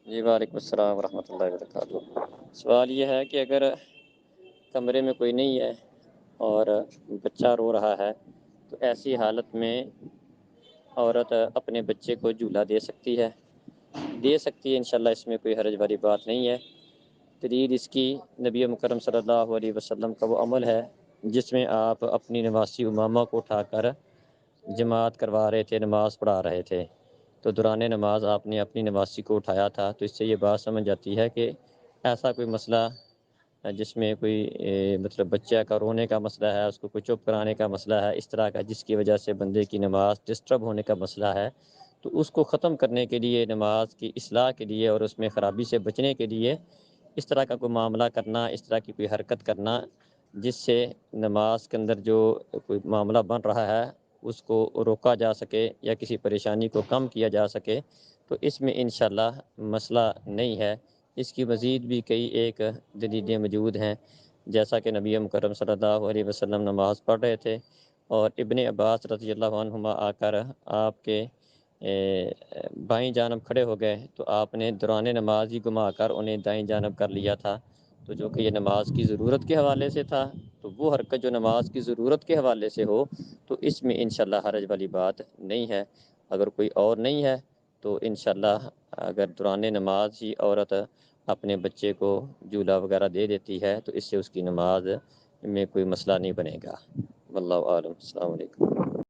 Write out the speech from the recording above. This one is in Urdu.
جی وعلیکم السلام ورحمۃ اللہ وبرکاتہ۔ سوال یہ ہے کہ اگر کمرے میں کوئی نہیں ہے اور بچہ رو رہا ہے تو ایسی حالت میں عورت اپنے بچے کو جھولا دے سکتی ہے؟ دے سکتی ہے انشاءاللہ، اس میں کوئی حرج والی بات نہیں ہے۔ دلیل اس کی نبی مکرم صلی اللہ علیہ وسلم کا وہ عمل ہے جس میں آپ اپنی نواسی امامہ کو اٹھا کر جماعت کروا رہے تھے، نماز پڑھا رہے تھے، تو دوران نماز آپ نے اپنی نواسی کو اٹھایا تھا۔ تو اس سے یہ بات سمجھ جاتی ہے کہ ایسا کوئی مسئلہ جس میں کوئی مطلب بچہ کا رونے کا مسئلہ ہے، اس کو کوئی چپ کرانے کا مسئلہ ہے، اس طرح کا جس کی وجہ سے بندے کی نماز ڈسٹرب ہونے کا مسئلہ ہے، تو اس کو ختم کرنے کے لیے، نماز کی اصلاح کے لیے اور اس میں خرابی سے بچنے کے لیے اس طرح کا کوئی معاملہ کرنا، اس طرح کی کوئی حرکت کرنا جس سے نماز کے اندر جو کوئی معاملہ بن رہا ہے اس کو روکا جا سکے یا کسی پریشانی کو کم کیا جا سکے، تو اس میں انشاءاللہ مسئلہ نہیں ہے۔ اس کی مزید بھی کئی ایک دلیلیں موجود ہیں، جیسا کہ نبی مکرم صلی اللہ علیہ وسلم نماز پڑھ رہے تھے اور ابن عباس رضی اللہ عنہما آ کر آپ کے بائیں جانب کھڑے ہو گئے، تو آپ نے دوران نماز ہی گھما کر انہیں دائیں جانب کر لیا تھا، تو جو کہ یہ نماز کی ضرورت کے حوالے سے تھا۔ تو وہ حرکت جو نماز کی ضرورت کے حوالے سے ہو تو اس میں انشاءاللہ حرج والی بات نہیں ہے۔ اگر کوئی اور نہیں ہے تو انشاءاللہ اگر دوران نماز ہی عورت اپنے بچے کو جھولا وغیرہ دے دیتی ہے تو اس سے اس کی نماز میں کوئی مسئلہ نہیں بنے گا۔ واللہ اعلم۔ السلام علیکم۔